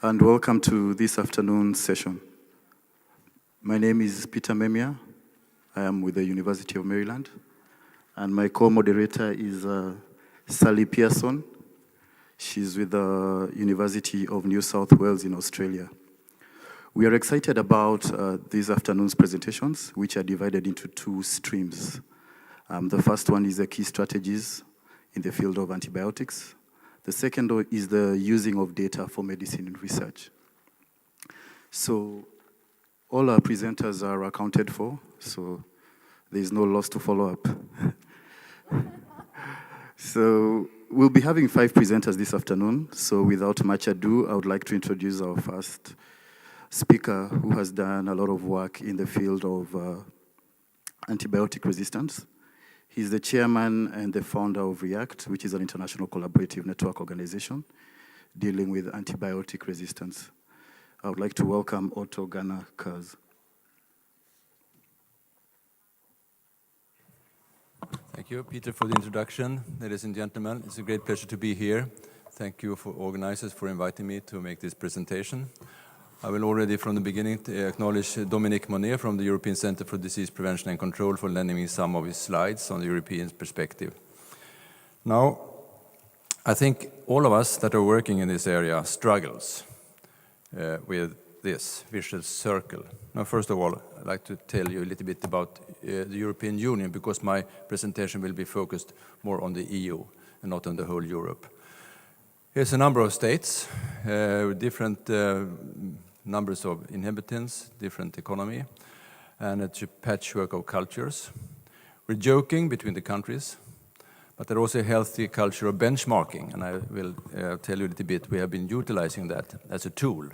and welcome to this afternoon's session. My name is Peter Memia. I am with the University of Maryland, and my co-moderator is Sally Pearson. She's with the University of New South Wales in Australia. We are excited about this afternoon's presentations, which are divided into two streams. The first one is the key strategies in the field of antibiotics. The second is the using of data for medicine and research. So all our presenters are accounted for, so there's no loss to follow up. So we'll be having 5 presenters this afternoon. So without much ado, I would like to introduce our first speaker, who has done a lot of work in the field of antibiotic resistance. He's the chairman and the founder of REACT, which is an international collaborative network organization dealing with antibiotic resistance. I would like to welcome Otto, Gunnar, Kaz. Thank you, Peter, for the introduction. Ladies and gentlemen, it's a great pleasure to be here. Thank you for organizers for inviting me to make this presentation. I will already from the beginning acknowledge Dominique Monet from the European Centre for Disease Prevention and Control for lending me some of his slides on the European perspective. Now, I think all of us that are working in this area struggles with this vicious circle. Now, first of all, I'd like to tell you a little bit about the European Union, because my presentation will be focused more on the EU and not on the whole Europe. Here's a number of states, different numbers of inhabitants, different economy, and it's a patchwork of cultures. We're joking between the countries, but there's also a healthy culture of benchmarking, and I will tell you a little bit. We have been utilizing that as a tool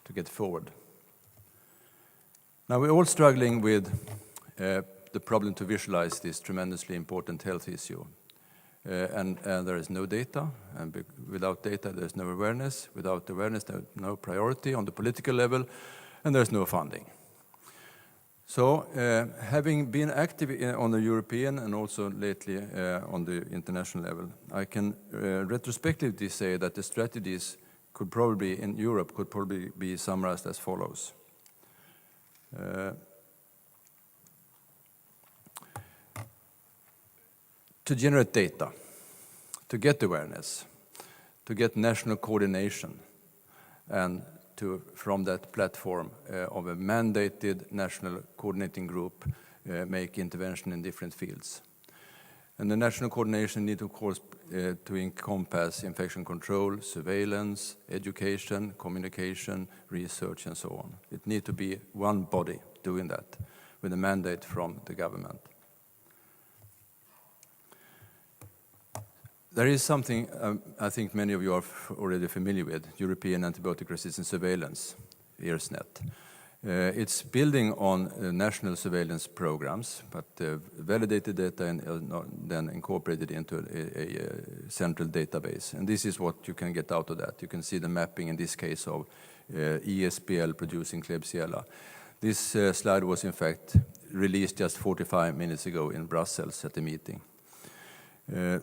to get forward. Now, we're all struggling with the problem to visualize this tremendously important health issue. And there is no data, and without data there's no awareness. Without awareness there's no priority on the political level, and there's no funding. So having been active on the European and also lately on the international level, I can retrospectively say that the strategies could probably, in Europe, could probably be summarized as follows. To generate data, to get awareness, to get national coordination, and to, from that platform of a mandated national coordinating group, make intervention in different fields. And the national coordination needs, of course, to encompass infection control, surveillance, education, communication, research, and so on. It needs to be one body doing that with a mandate from the government. There is something I think many of you are already familiar with, European Antibiotic-Resistant Surveillance, EARSnet. It's building on national surveillance programs, but validated data and then incorporated into a central database. And this is what you can get out of that. You can see the mapping in this case of ESBL producing Klebsiella. This slide was in fact released just 45 minutes ago in Brussels at a meeting.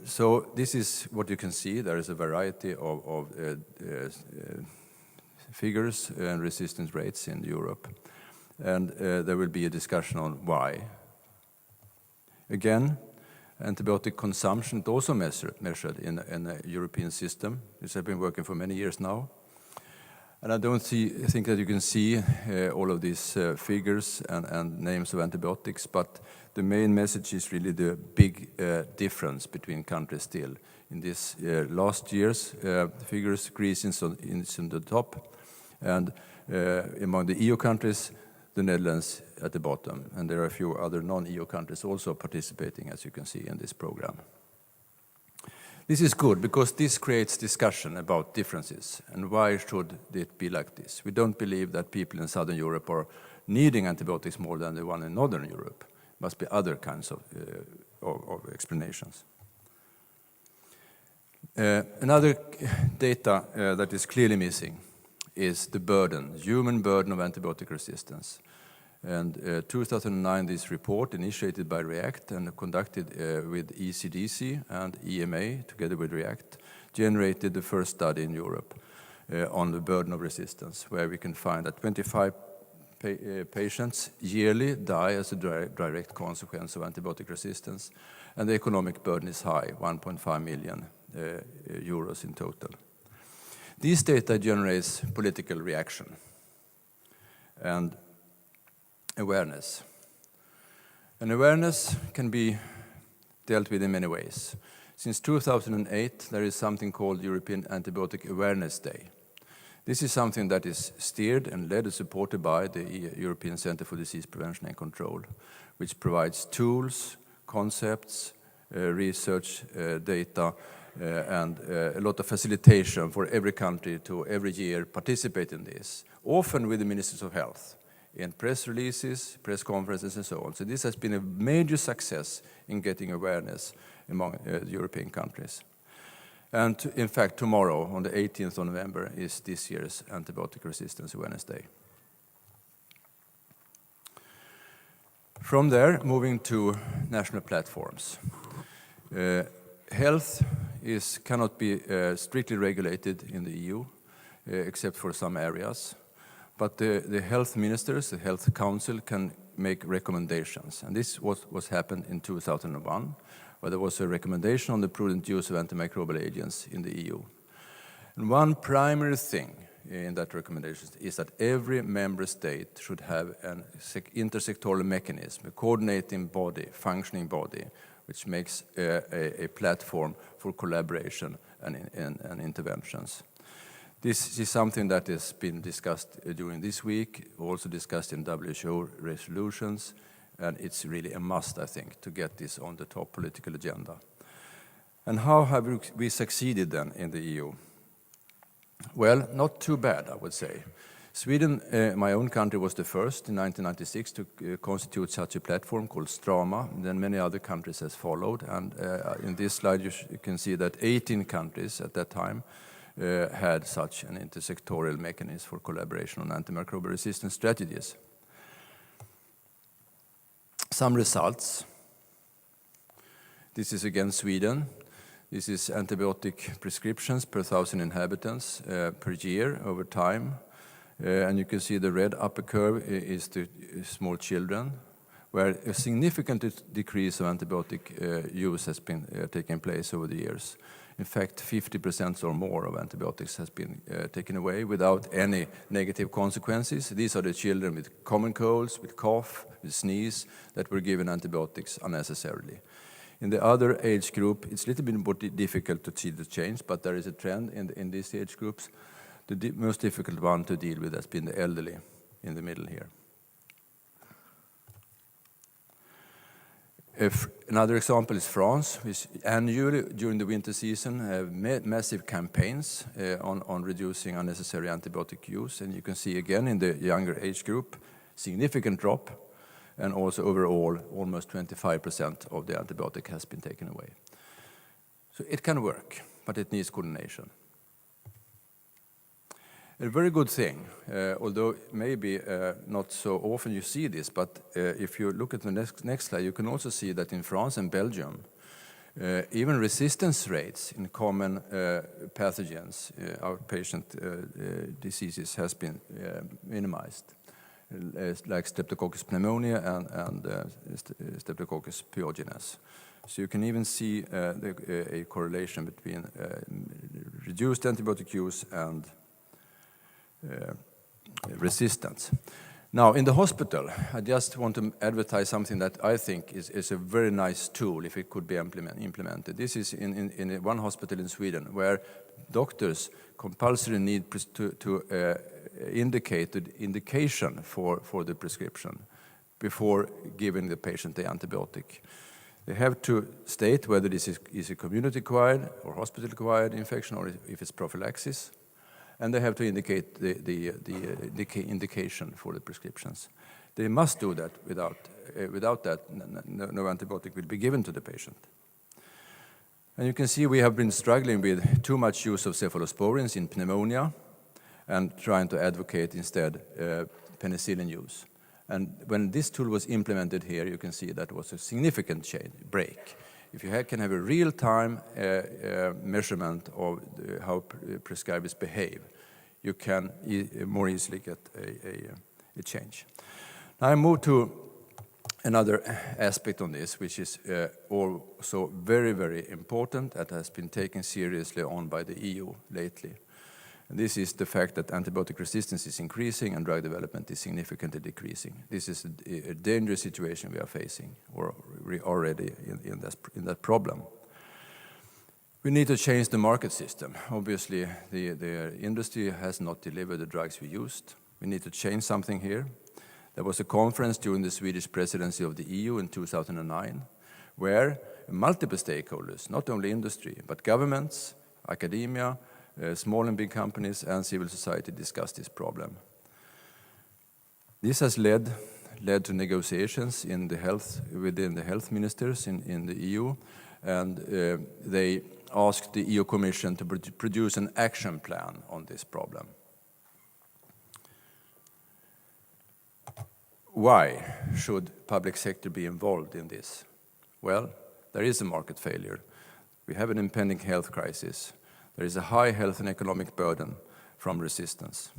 So this is what you can see. There is a variety of figures and resistance rates in Europe. And there will be a discussion on why. Again, antibiotic consumption is also measured in a European system, which has been working for many years now. And I don't think that you can see all of these figures and names of antibiotics, but the main message is really the big difference between countries still. In this last year's figures, Greece is in the top, and among the EU countries, the Netherlands at the bottom. And there are a few other non-EU countries also participating, as you can see in this program. This is good because this creates discussion about differences and why should it be like this. We don't believe that people in Southern Europe are needing antibiotics more than the one in Northern Europe. Must be other kinds of explanations. Another data that is clearly missing is the burden, human burden of antibiotic resistance. And 2009, this report initiated by REACT and conducted with ECDC and EMA together with REACT generated the first study in Europe. on the burden of resistance, where we can find that 25 patients yearly die as a direct consequence of antibiotic resistance, and the economic burden is high, 1.5 million euros in total. These data generates political reaction and awareness. And awareness can be dealt with in many ways. Since 2008, there is something called European Antibiotic Awareness Day. This is something that is steered and led and supported by the European Centre for Disease Prevention and Control, which provides tools, concepts, research, data, and a lot of facilitation for every country to every year participate in this, often with the Ministers of Health, in press releases, press conferences, and so on. So this has been a major success in getting awareness among European countries. And in fact, tomorrow, on the 18th of November, is this year's Antibiotic Resistance Awareness Day. From there, moving to national platforms. Health cannot be strictly regulated in the EU, except for some areas. But the health ministers, the health council, can make recommendations. And this was what happened in 2001, where there was a recommendation on the prudent use of antimicrobial agents in the EU. And one primary thing in that recommendation is that every member state should have an intersectoral mechanism, a coordinating body, functioning body, which makes a platform for collaboration and interventions. This is something that has been discussed during this week, also discussed in WHO resolutions, and it's really a must, I think, to get this on the top political agenda. And how have we succeeded then in the EU? Well, not too bad, I would say. Sweden, my own country, was the first in 1996 to constitute such a platform called Strama. And then many other countries has followed. And in this slide, you can see that 18 countries at that time had such an intersectoral mechanism for collaboration on antimicrobial resistance strategies. Some results. This is again Sweden. This is antibiotic prescriptions per 1,000 inhabitants per year over time. And you can see the red upper curve is the small children, where a significant decrease of antibiotic use has been taking place over the years. In fact, 50% or more of antibiotics has been taken away without any negative consequences. These are the children with common colds, with cough, with sneeze, that were given antibiotics unnecessarily. In the other age group, it's a little bit more difficult to see the change, but there is a trend in these age groups. The most difficult one to deal with has been the elderly in the middle here. Another example is France, which annually during the winter season have massive campaigns on reducing unnecessary antibiotic use. And you can see again in the younger age group, significant drop, and also overall almost 25% of the antibiotic has been taken away. So it can work, but it needs coordination. A very good thing, although maybe not so often you see this, but if you look at the next slide, you can also see that in France and Belgium, even resistance rates in common pathogens, outpatient diseases, has been minimized, like Streptococcus pneumonia and Streptococcus pyogenes. So you can even see a correlation between reduced antibiotic use and resistance. Now, in the hospital, I just want to advertise something that I think is a very nice tool if it could be implemented. This is in one hospital in Sweden where doctors compulsory need to indicate the indication for the prescription before giving the patient the antibiotic. They have to state whether this is a community-acquired or hospital-acquired infection or if it's prophylaxis. And they have to indicate the indication for the prescriptions. They must do that. Without that, no antibiotic will be given to the patient. And you can see we have been struggling with too much use of cephalosporins in pneumonia and trying to advocate instead penicillin use. And when this tool was implemented here, you can see that was a significant break. If you can have a real-time measurement of how prescribers behave, you can more easily get a change. Now I move to another aspect on this, which is also very, very important, that has been taken seriously on by the EU lately. And this is the fact that antibiotic resistance is increasing and drug development is significantly decreasing. This is a dangerous situation we are facing, or we're already in that problem. We need to change the market system. Obviously, the industry has not delivered the drugs we used. We need to change something here. There was a conference during the Swedish presidency of the EU in 2009, where multiple stakeholders, not only industry, but governments, academia, small and big companies, and civil society discussed this problem. This has led to negotiations within the health ministers in the EU, and they asked the EU Commission to produce an action plan on this problem. Why should public sector be involved in this? Well, there is a market failure. We have an impending health crisis. There is a high health and economic burden from resistance.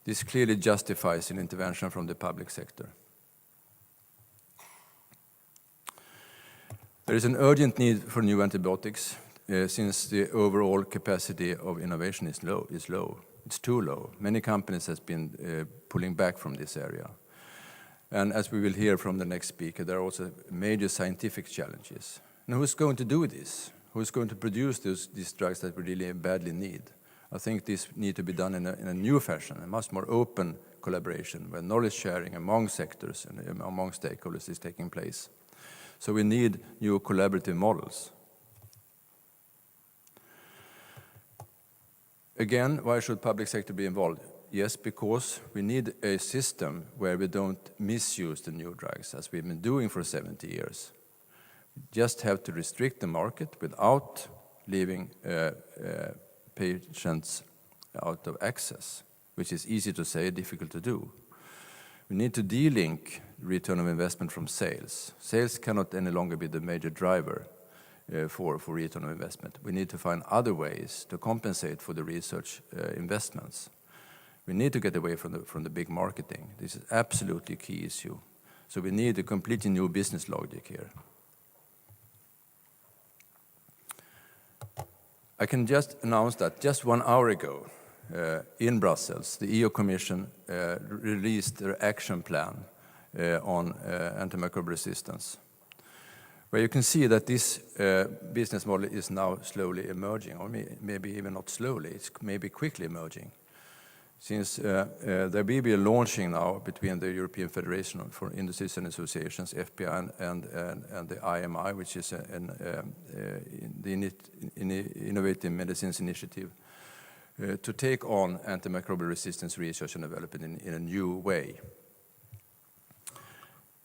This clearly justifies an intervention from the public sector. There is an urgent need for new antibiotics since the overall capacity of innovation is low. It's too low. Many companies have been pulling back from this area. And as we will hear from the next speaker, there are also major scientific challenges. Now, who's going to do this? Who's going to produce these drugs that we really badly need? I think this needs to be done in a new fashion, a much more open collaboration where knowledge sharing among sectors and among stakeholders is taking place. So we need new collaborative models. Again, why should public sector be involved? Yes, because we need a system where we don't misuse the new drugs, as we've been doing for 70 years. We just have to restrict the market without leaving patients out of access, which is easy to say, difficult to do. We need to de-link return of investment from sales. Sales cannot any longer be the major driver for return of investment. We need to find other ways to compensate for the research investments. We need to get away from the big marketing. This is absolutely a key issue. So we need a completely new business logic here. I can just announce that just 1 hour ago in Brussels, the EU Commission released their action plan on antimicrobial resistance, where you can see that this business model is now slowly emerging, or maybe even not slowly, it's maybe quickly emerging. Since there will be a launching now between the European Federation for Industries and Associations, FPI, and the IMI, which is the Innovative Medicines Initiative, to take on antimicrobial resistance research and development in a new way.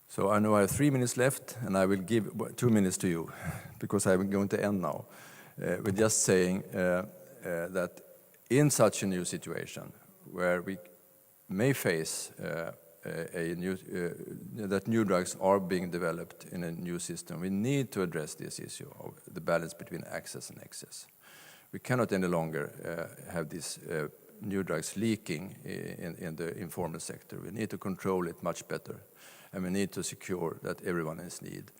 So I know I have 3 minutes left, and I will give 2 minutes to you, because I'm going to end now with just saying that in such a new situation, where we may face that new drugs are being developed in a new system, we need to address this issue of the balance between access and excess. We cannot any longer have these new drugs leaking in the informal sector. We need to control it much better, and we need to secure that everyone in need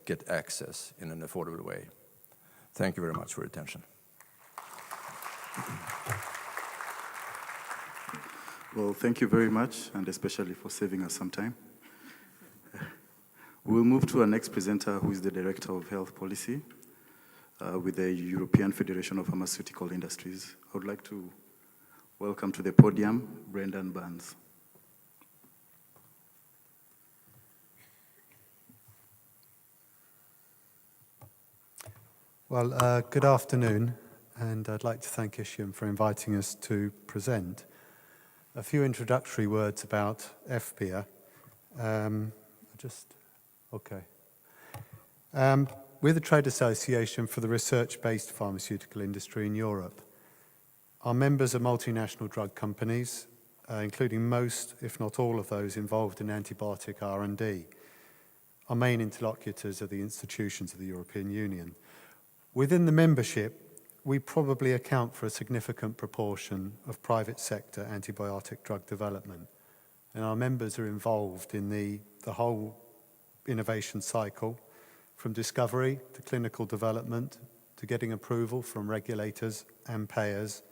get access in an affordable way. Thank you very much for your attention. Well, thank you very much, and especially for saving us some time. We'll move to our next presenter, who is the Director of Health Policy with the European Federation of Pharmaceutical Industries. I would like to welcome to the podium Brendan Byrnes. Well, good afternoon, and I'd like to thank Isham for inviting us to present. A few introductory words about FPIA. We're the trade association for the research-based pharmaceutical industry in Europe. Our members are multinational drug companies, including most, if not all of those involved in antibiotic R&D. Our main interlocutors are the institutions of the European Union. Within the membership, we probably account for a significant proportion of private sector antibiotic drug development. And our members are involved in the whole innovation cycle, from discovery to clinical development to getting approval from regulators and payers,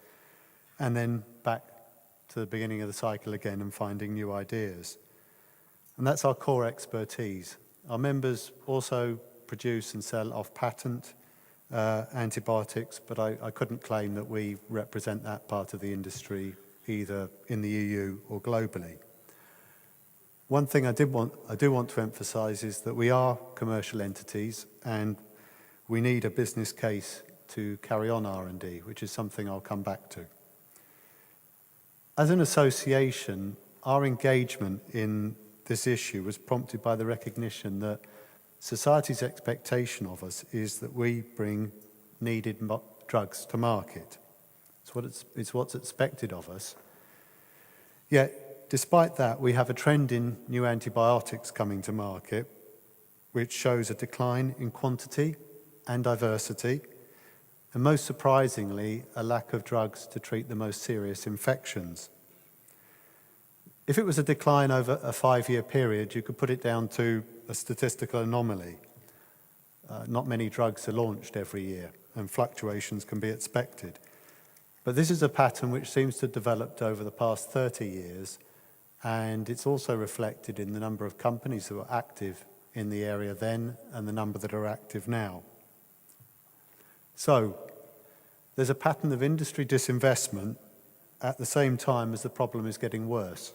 and then back to the beginning of the cycle again and finding new ideas. And that's our core expertise. Our members also produce and sell off-patent antibiotics, but I couldn't claim that we represent that part of the industry either in the EU or globally. One thing I do want to emphasize is that we are commercial entities and we need a business case to carry on R&D, which is something I'll come back to. As an association, our engagement in this issue was prompted by the recognition that society's expectation of us is that we bring needed drugs to market. It's what's expected of us. Yet, despite that, we have a trend in new antibiotics coming to market, which shows a decline in quantity and diversity, and most surprisingly, a lack of drugs to treat the most serious infections. If it was a decline over a 5-year period, you could put it down to a statistical anomaly. Not many drugs are launched every year, and fluctuations can be expected. But this is a pattern which seems to have developed over the past 30 years, and it's also reflected in the number of companies that were active in the area then and the number that are active now. So, there's a pattern of industry disinvestment at the same time as the problem is getting worse.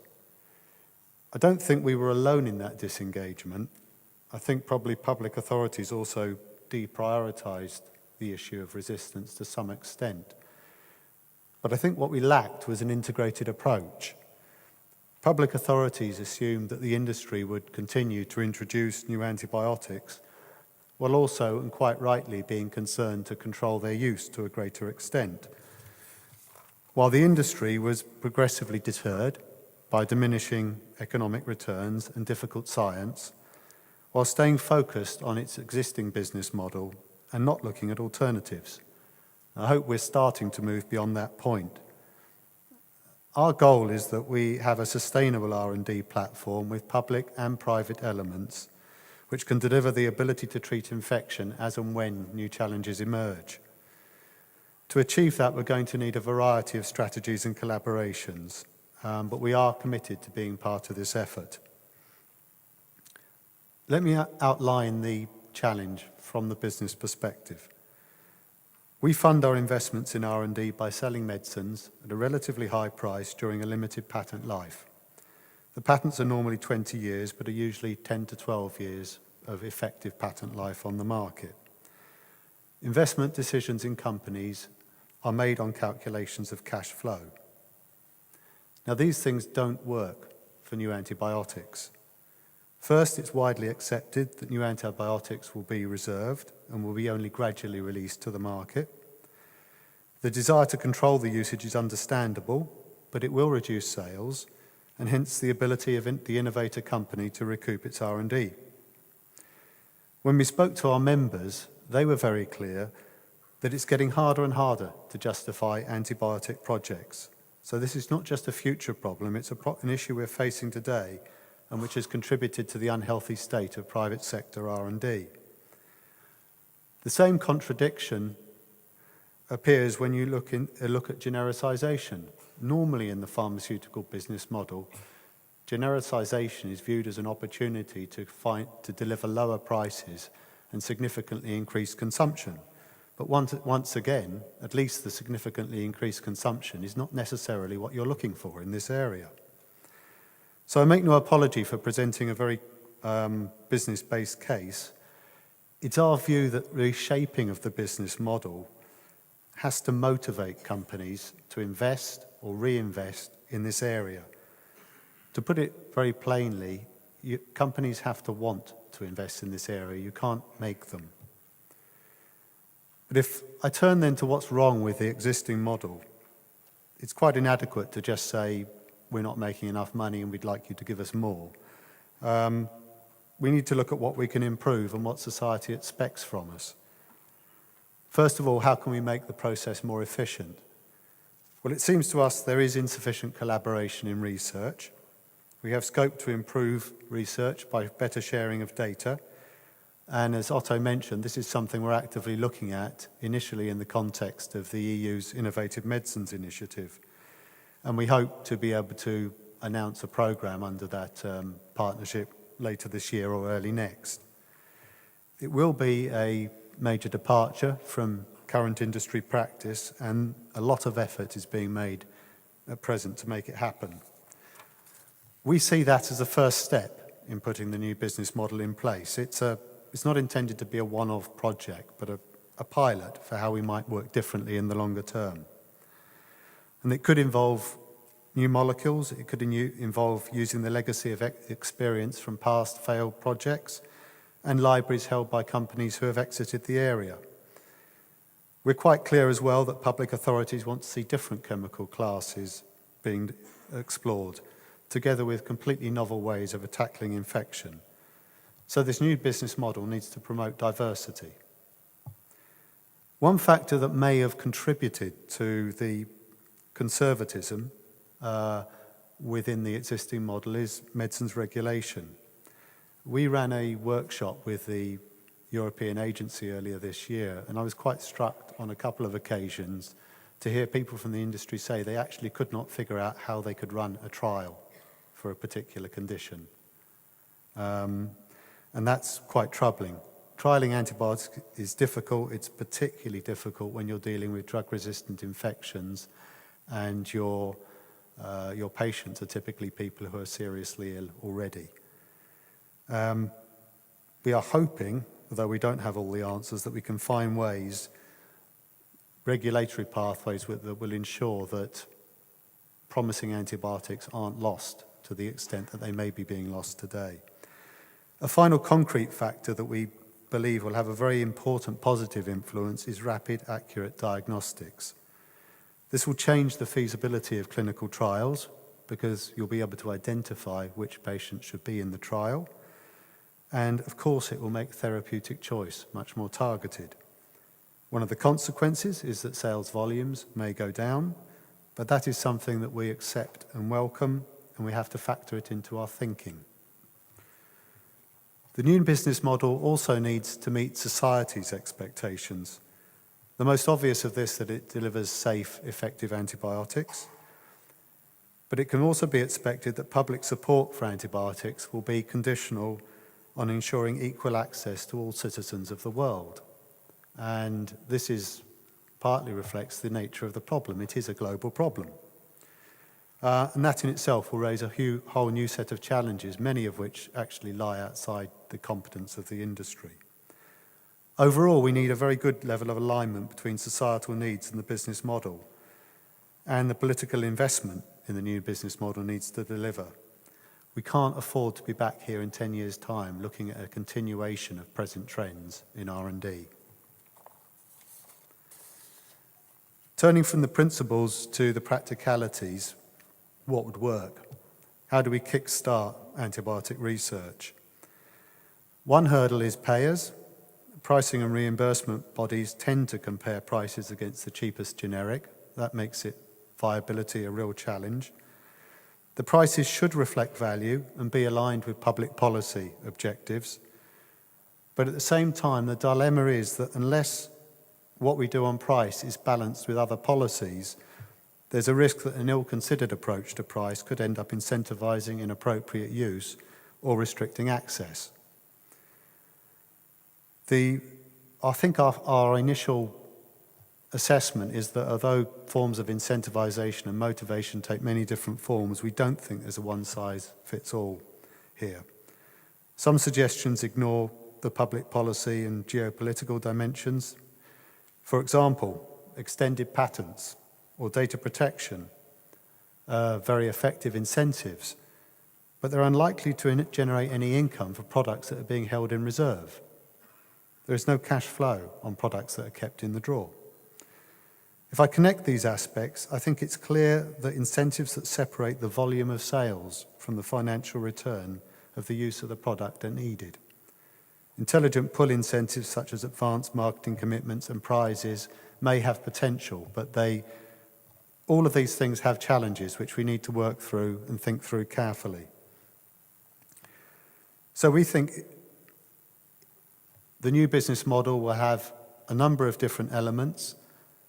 I don't think we were alone in that disengagement. I think probably public authorities also deprioritized the issue of resistance to some extent. But I think what we lacked was an integrated approach. Public authorities assumed that the industry would continue to introduce new antibiotics, while also, and quite rightly, being concerned to control their use to a greater extent. While the industry was progressively deterred by diminishing economic returns and difficult science, while staying focused on its existing business model and not looking at alternatives. I hope we're starting to move beyond that point. Our goal is that we have a sustainable R&D platform with public and private elements which can deliver the ability to treat infection as and when new challenges emerge. To achieve that, we're going to need a variety of strategies and collaborations, but we are committed to being part of this effort. Let me outline the challenge from the business perspective. We fund our investments in R&D by selling medicines at a relatively high price during a limited patent life. The patents are normally 20 years, but are usually 10 to 12 years of effective patent life on the market. Investment decisions in companies are made on calculations of cash flow. Now, these things don't work for new antibiotics. First, it's widely accepted that new antibiotics will be reserved and will be only gradually released to the market. The desire to control the usage is understandable, but it will reduce sales, and hence the ability of the innovator company to recoup its R&D. When we spoke to our members, they were very clear that it's getting harder and harder to justify antibiotic projects. So this is not just a future problem, it's an issue we're facing today and which has contributed to the unhealthy state of private sector R&D. The same contradiction appears when you look at genericization. Normally in the pharmaceutical business model, genericization is viewed as an opportunity to deliver lower prices and significantly increase consumption. But once again, at least the significantly increased consumption is not necessarily what you're looking for in this area. So I make no apology for presenting a very business-based case. It's our view that reshaping of the business model has to motivate companies to invest or reinvest in this area. To put it very plainly, companies have to want to invest in this area. You can't make them. But if I turn then to what's wrong with the existing model, it's quite inadequate to just say, we're not making enough money and we'd like you to give us more. We need to look at what we can improve and what society expects from us. First of all, how can we make the process more efficient? Well, it seems to us there is insufficient collaboration in research. We have scope to improve research by better sharing of data. And as Otto mentioned, this is something we're actively looking at, initially in the context of the EU's Innovative Medicines Initiative. And we hope to be able to announce a programme under that partnership later this year or early next. It will be a major departure from current industry practice, and a lot of effort is being made at present to make it happen. We see that as a first step in putting the new business model in place. It's not intended to be a one-off project, but a pilot for how we might work differently in the longer term. And it could involve new molecules, it could involve using the legacy of experience from past failed projects and libraries held by companies who have exited the area. We're quite clear as well that public authorities want to see different chemical classes being explored, together with completely novel ways of tackling infection. So this new business model needs to promote diversity. One factor that may have contributed to the conservatism within the existing model is medicines regulation. We ran a workshop with the European agency earlier this year, and I was quite struck on a couple of occasions to hear people from the industry say they actually could not figure out how they could run a trial for a particular condition. And that's quite troubling. Trialling antibiotics is difficult. It's particularly difficult when you're dealing with drug-resistant infections and your patients are typically people who are seriously ill already. We are hoping, although we don't have all the answers, that we can find ways, regulatory pathways that will ensure that promising antibiotics aren't lost to the extent that they may be being lost today. A final concrete factor that we believe will have a very important positive influence is rapid, accurate diagnostics. This will change the feasibility of clinical trials because you'll be able to identify which patients should be in the trial. And of course, it will make therapeutic choice much more targeted. One of the consequences is that sales volumes may go down, but that is something that we accept and welcome, and we have to factor it into our thinking. The new business model also needs to meet society's expectations. The most obvious of this, that it delivers safe, effective antibiotics. But it can also be expected that public support for antibiotics will be conditional on ensuring equal access to all citizens of the world. And this partly reflects the nature of the problem. It is a global problem. And that in itself will raise a whole new set of challenges, many of which actually lie outside the competence of the industry. Overall, we need a very good level of alignment between societal needs and the business model, and the political investment in the new business model needs to deliver. We can't afford to be back here in 10 years' time looking at a continuation of present trends in R&D. Turning from the principles to the practicalities, what would work? How do we kickstart antibiotic research? One hurdle is payers. Pricing and reimbursement bodies tend to compare prices against the cheapest generic. That makes viability a real challenge. The prices should reflect value and be aligned with public policy objectives. But at the same time, the dilemma is that unless what we do on price is balanced with other policies, there's a risk that an ill-considered approach to price could end up incentivizing inappropriate use or restricting access. I think our initial assessment is that although forms of incentivization and motivation take many different forms, we don't think there's a one-size-fits-all here. Some suggestions ignore the public policy and geopolitical dimensions. For example, extended patents or data protection are very effective incentives, but they're unlikely to generate any income for products that are being held in reserve. There is no cash flow on products that are kept in the drawer. If I connect these aspects, I think it's clear that incentives that separate the volume of sales from the financial return of the use of the product are needed. Intelligent pull incentives such as advanced marketing commitments and prizes may have potential, but all of these things have challenges which we need to work through and think through carefully. So we think the new business model will have a number of different elements,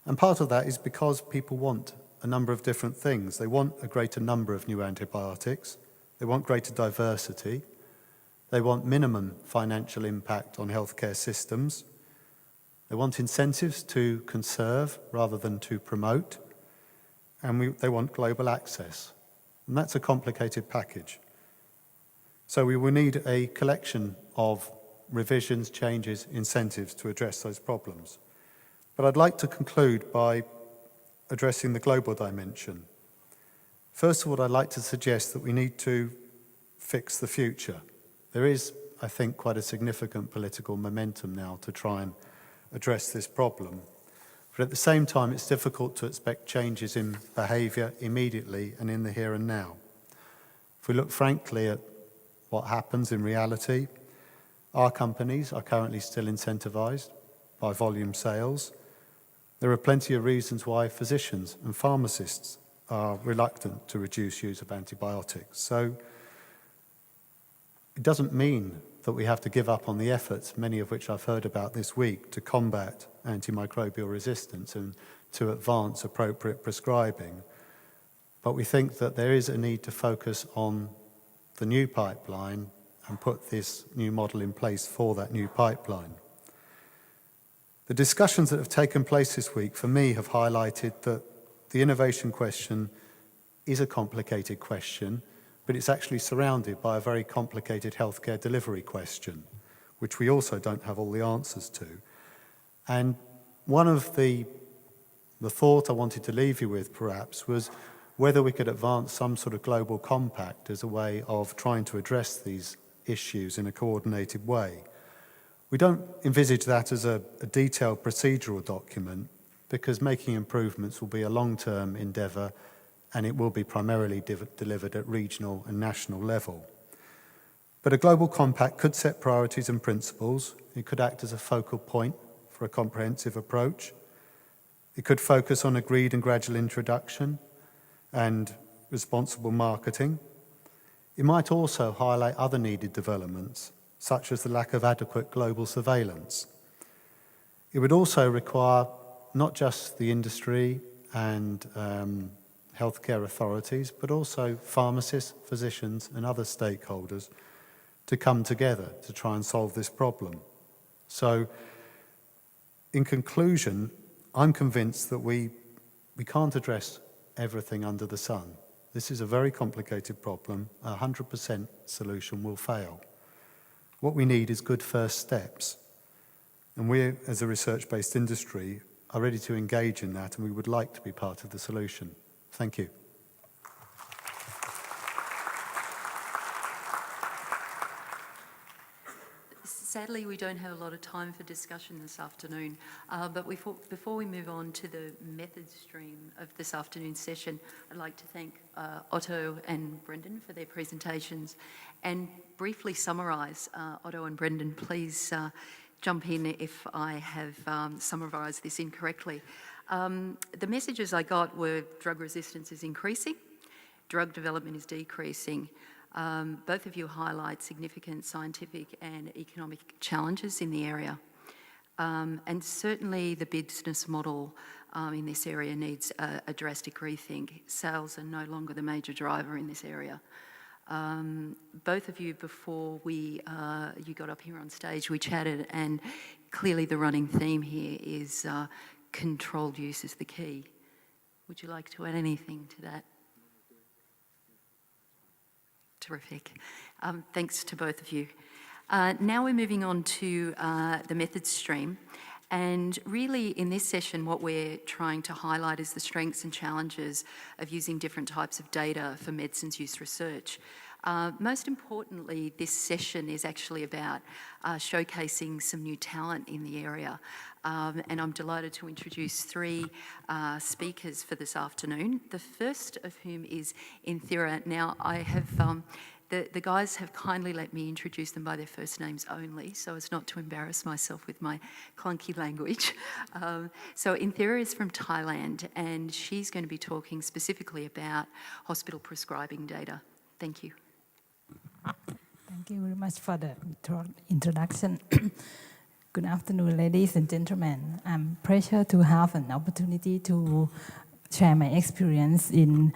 and part of that is because people want a number of different things. They want a greater number of new antibiotics, they want greater diversity, they want minimum financial impact on healthcare systems, they want incentives to conserve rather than to promote, and they want global access. And that's a complicated package. So we will need a collection of revisions, changes, incentives to address those problems. But I'd like to conclude by addressing the global dimension. First of all, I'd like to suggest that we need to fix the future. There is, I think, quite a significant political momentum now to try and address this problem. But at the same time, it's difficult to expect changes in behaviour immediately and in the here and now. If we look frankly at what happens in reality, our companies are currently still incentivised by volume sales. There are plenty of reasons why physicians and pharmacists are reluctant to reduce use of antibiotics. So it doesn't mean that we have to give up on the efforts, many of which I've heard about this week, to combat antimicrobial resistance and to advance appropriate prescribing. But we think that there is a need to focus on the new pipeline and put this new model in place for that new pipeline. The discussions that have taken place this week, for me, have highlighted that the innovation question is a complicated question, but it's actually surrounded by a very complicated healthcare delivery question, which we also don't have all the answers to. And one of the thought I wanted to leave you with, perhaps, was whether we could advance some sort of global compact as a way of trying to address these issues in a coordinated way. We don't envisage that as a detailed procedural document, because making improvements will be a long-term endeavour, and it will be primarily delivered at regional and national level. But a global compact could set priorities and principles. It could act as a focal point for a comprehensive approach. It could focus on agreed and gradual introduction and responsible marketing. It might also highlight other needed developments, such as the lack of adequate global surveillance. It would also require not just the industry and healthcare authorities, but also pharmacists, physicians, and other stakeholders to come together to try and solve this problem. So, in conclusion, I'm convinced that we can't address everything under the sun. This is a very complicated problem. 100% solution will fail. What we need is good first steps. And we, as a research-based industry, are ready to engage in that, and we would like to be part of the solution. Thank you. Sadly, we don't have a lot of time for discussion this afternoon, but before we move on to the method stream of this afternoon's session, I'd like to thank Otto and Brendan for their presentations and briefly summarise. Otto and Brendan, please jump in if I have summarised this incorrectly. The messages I got were drug resistance is increasing, drug development is decreasing. Both of you highlight significant scientific and economic challenges in the area. And certainly the business model in this area needs a drastic rethink. Sales are no longer the major driver in this area. Both of you, before you got up here on stage, we chatted, and clearly the running theme here is controlled use is the key. Would you like to add anything to that? Terrific. Thanks to both of you. Now we're moving on to the methods stream. And really in this session, what we're trying to highlight is the strengths and challenges of using different types of data for medicines use research. Most importantly, this session is actually about showcasing some new talent in the area. And I'm delighted to introduce three speakers for this afternoon, the first of whom is Inthira. Now, I have The guys have kindly let me introduce them by their first names only, so as not to embarrass myself with my clunky language. So Inthira is from Thailand, and she's going to be talking specifically about hospital prescribing data. Thank you. Thank you very much for the introduction. Good afternoon, ladies and gentlemen. I'm pleased to have an opportunity to share my experience in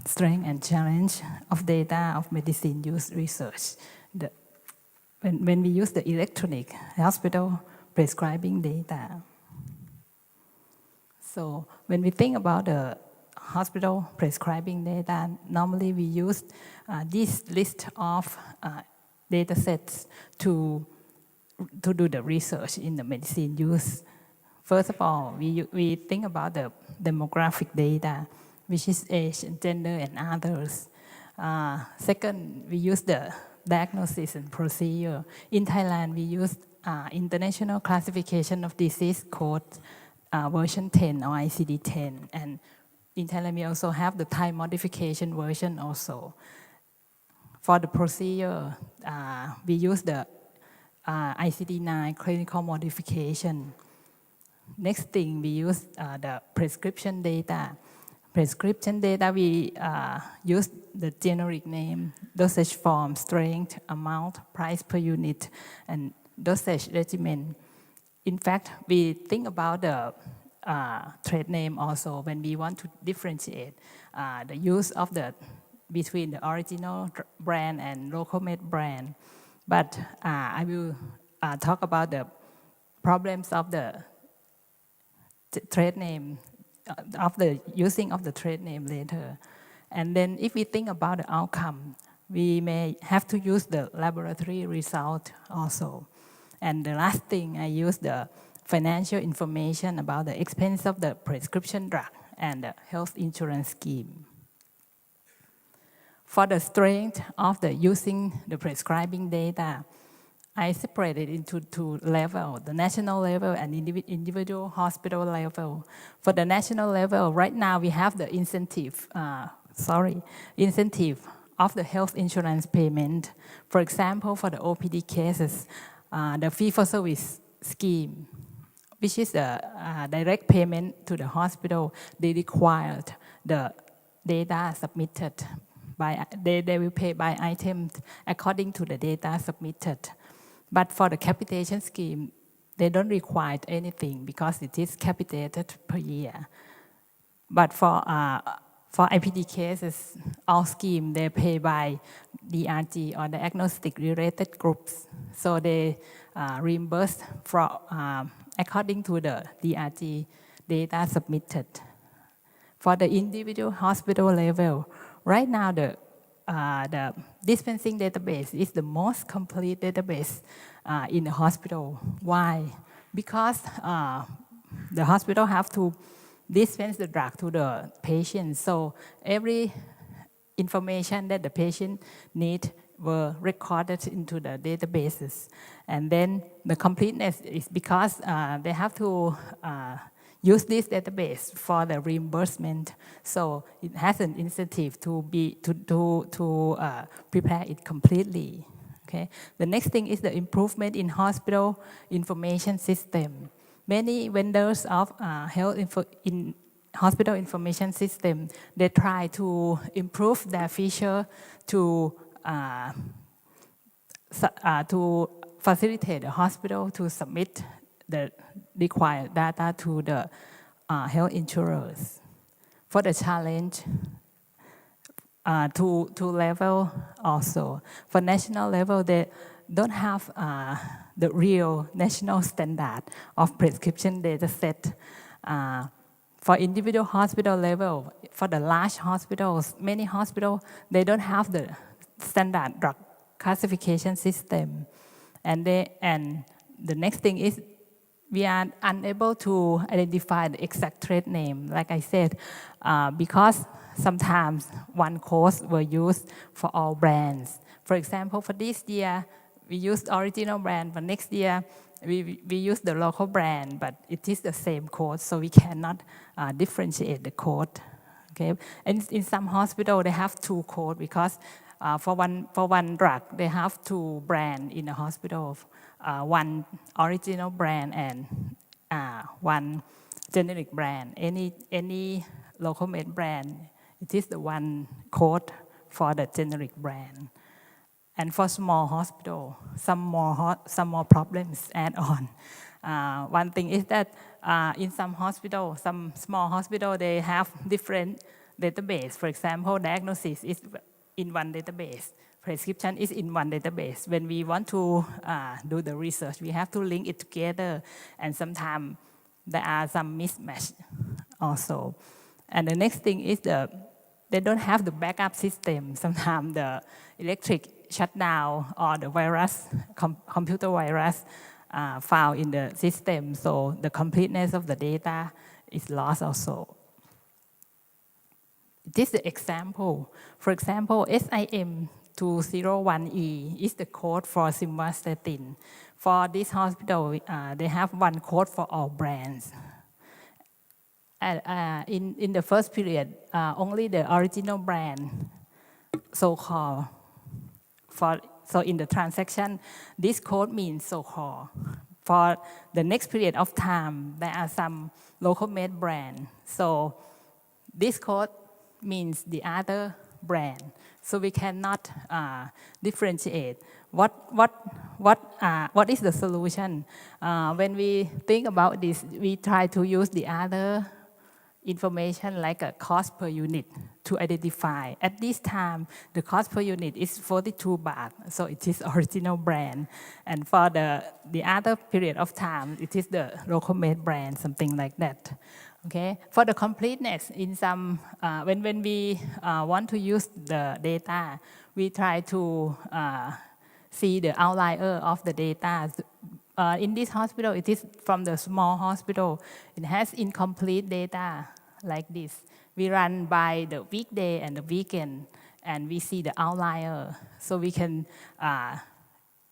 strength and challenge of data of medicine use research. When we use the electronic hospital prescribing data. So when we think about the hospital prescribing data, normally we use this list of data sets to do the research in the medicine use. First of all, we think about the demographic data, which is age, gender, and others. Second, we use the diagnosis and procedure. In Thailand, we use International Classification of Disease Code version 10 or ICD-10. And in Thailand, we also have the Thai modification version also. For the procedure, we use the ICD-9 clinical modification. Next thing, we use the prescription data. Prescription data, we use the generic name, dosage form, strength, amount, price per unit, and dosage regimen. In fact, we think about the trade name also when we want to differentiate the use of between the original brand and local made brand. But I will talk about the problems of the trade name, of the using of the trade name later. And then if we think about the outcome, we may have to use the laboratory result also. And the last thing, I use the financial information about the expense of the prescription drug and the health insurance scheme. For the strength of using the prescribing data, I separated into two levels, the national level and individual hospital level. For the national level, right now we have the incentive of the health insurance payment. For example, for the OPD cases, the fee-for-service scheme, which is a direct payment to the hospital, they required the data submitted they will pay by items according to the data submitted. But for the capitation scheme, they don't require anything because it is capitated per year. But for IPD cases, all schemes, they pay by DRG or diagnostic related groups. So they reimburse according to the DRG data submitted. For the individual hospital level, right now the dispensing database is the most complete database in the hospital. Why? Because the hospital have to dispense the drug to the patient. So every information that the patient need were recorded into the databases. And then the completeness is because they have to use this database for the reimbursement. So it has an incentive to prepare it completely. Okay. The next thing is the improvement in hospital information system. Many vendors of in hospital information system, they try to improve their feature to facilitate the hospital to submit the required data to the health insurers. For the challenge, to level also. For national level, they don't have the real national standard of prescription data set. For individual hospital level, for the large hospitals, many hospitals, they don't have the standard drug classification system. And the next thing is we are unable to identify the exact trade name, like I said, because sometimes one codes were used for all brands. For example, for this year, we used original brand, but next year, we use the local brand, but it is the same code, so we cannot differentiate the code. Okay, and in some hospitals they have two codes because for one drug, they have two brands in the hospital, one original brand and one generic brand. Any local made brand, it is the one code for the generic brand. And for small hospital, some more problems add on. One thing is that in some small hospital, they have different database. For example, diagnosis is in one database. Prescription is in one database. When we want to do the research, we have to link it together. And sometimes there are some mismatch also. And the next thing is they don't have the backup system. Sometimes the electric shutdown or the virus, computer virus found in the system. So the completeness of the data is lost also. This is the example. For example, SIM201E is the code for simvastatin. For this hospital, they have one code for all brands. In the first period, only the original brand, so-called. So in the transaction, this code means so-called. For the next period of time, there are some local made brand. So this code means the other brand. So we cannot differentiate. What is the solution? When we think about this, we try to use the other information like a cost per unit to identify. At this time, the cost per unit is 42 baht, so it is original brand. And for the other period of time, it is the local made brand, something like that. Okay. For the completeness, in some when we want to use the data, we try to see the outlier of the data. In this hospital, it is from the small hospital. It has incomplete data like this. We run by the weekday and the weekend, and we see the outlier. So we can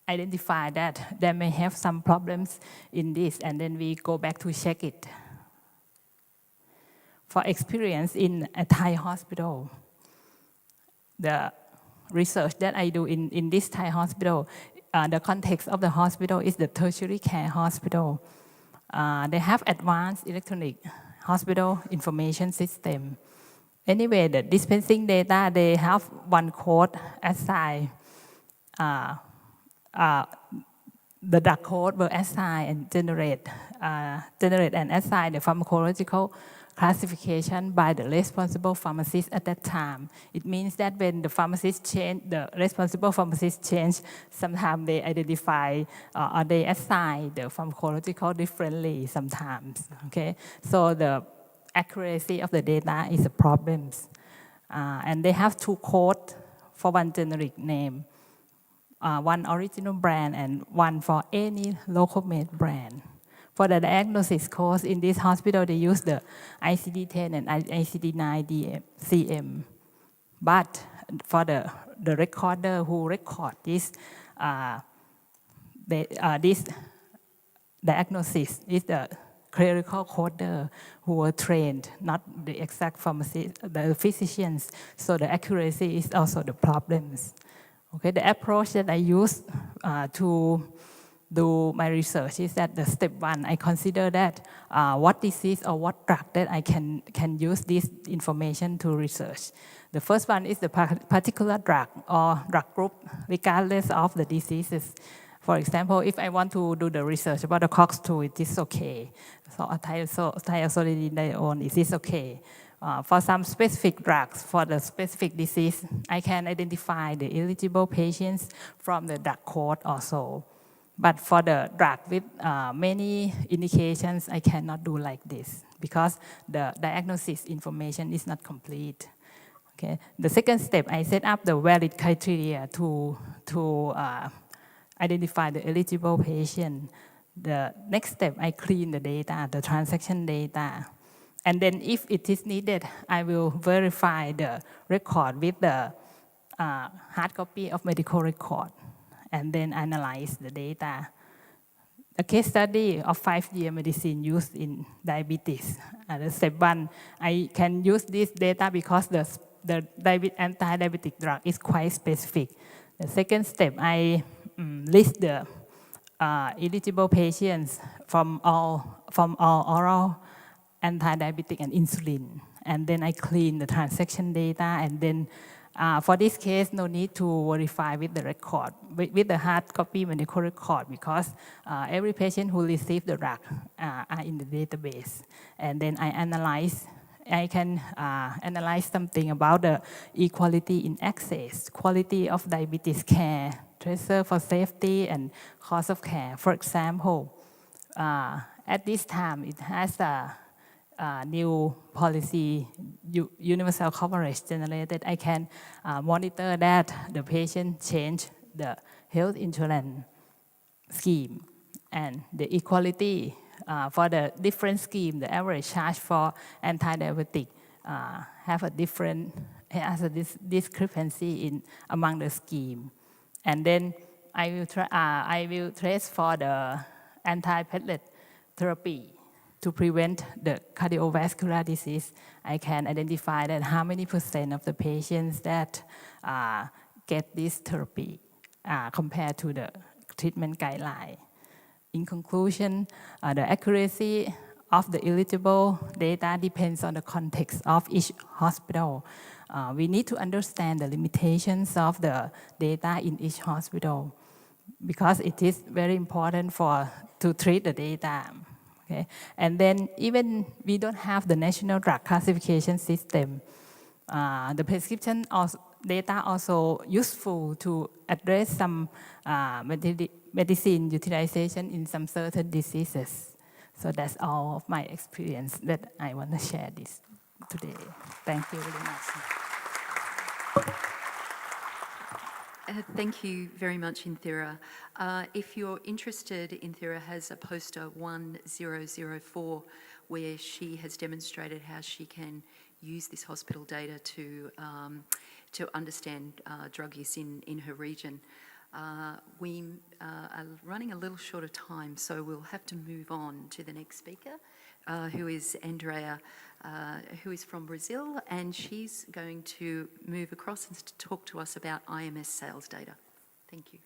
identify that there may have some problems in this, and then we go back to check it. For experience in a Thai hospital, the research that I do in this Thai hospital, the context of the hospital is the tertiary care hospital. They have advanced electronic hospital information system. Anyway, the dispensing data, they have one code assigned. The drug code will assign and generate and assign the pharmacological classification by the responsible pharmacist at that time. It means that when the pharmacist change, the responsible pharmacist change, sometimes they identify or they assign the pharmacological differently sometimes. Okay, so the accuracy of the data is a problem. And they have two codes for one generic name, one original brand and one for any local made brand. For the diagnosis course in this hospital, they use the ICD-10 and ICD-9 CM. But for the recorder who record this, this diagnosis is the clerical coder who were trained, not the exact pharmacist, the physicians. So the accuracy is also the problems. Okay, the approach that I use to do my research is that the step one, I consider that what disease or what drug that I can use this information to research. The first one is the particular drug or drug group, regardless of the diseases. For example, if I want to do the research about the COX-2, it is okay. So thiazolidinedione, it is okay. For some specific drugs, for the specific disease, I can identify the eligible patients from the drug code also. But for the drug with many indications, I cannot do like this because the diagnosis information is not complete. Okay. The second step, I set up the valid criteria to identify the eligible patient. The next step, I clean the data, the transaction data. And then if it is needed, I will verify the record with the hard copy of medical record and then analyze the data. A case study of 5-year medicine used in diabetes. The step one, I can use this data because the the anti-diabetic drug is quite specific. The second step, I list the eligible patients from all oral anti-diabetic and insulin. And then I clean the transaction data, and then for this case, no need to verify with the record, with the hard copy medical record, because every patient who received the drug are in the database. And then I can analyze something about the equality in access, quality of diabetes care, tracer for safety, and cost of care. For example, at this time, it has a new policy, universal coverage generated. I can monitor that the patient change the health insurance scheme, and the equality for the different scheme, the average charge for anti-diabetic has a discrepancy among the scheme. And then I will trace for the anti-platelet therapy to prevent the cardiovascular disease. I can identify that how many % of the patients that get this therapy compared to the treatment guideline. In conclusion, the accuracy of the eligible data depends on the context of each hospital. We need to understand the limitations of the data in each hospital, because it is very important to treat the data. Okay? And then even we don't have the national drug classification system. The prescription data also useful to address some medicine utilization in some certain diseases. So that's all of my experience that I want to share this today. Thank you very much. Thank you very much, Inthira. If you're interested, Inthira has a poster 1004 where she has demonstrated how she can use this hospital data to understand drug use in her region. We are running a little short of time, so we'll have to move on to the next speaker, who is Andrea, who is from Brazil, and she's going to move across and talk to us about IMS sales data. Thank you.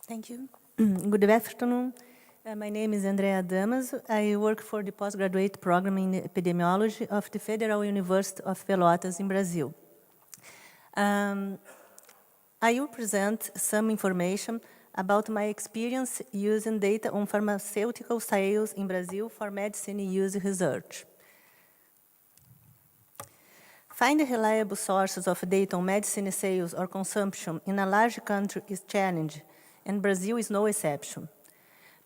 Thank you. Good afternoon. My name is Andrea Damaso. I work for the postgraduate program in epidemiology of the Federal University of Pelotas in Brazil. I will present some information about my experience using data on pharmaceutical sales in Brazil for medicine use research. Finding reliable sources of data on medicine sales or consumption in a large country is challenging, and Brazil is no exception.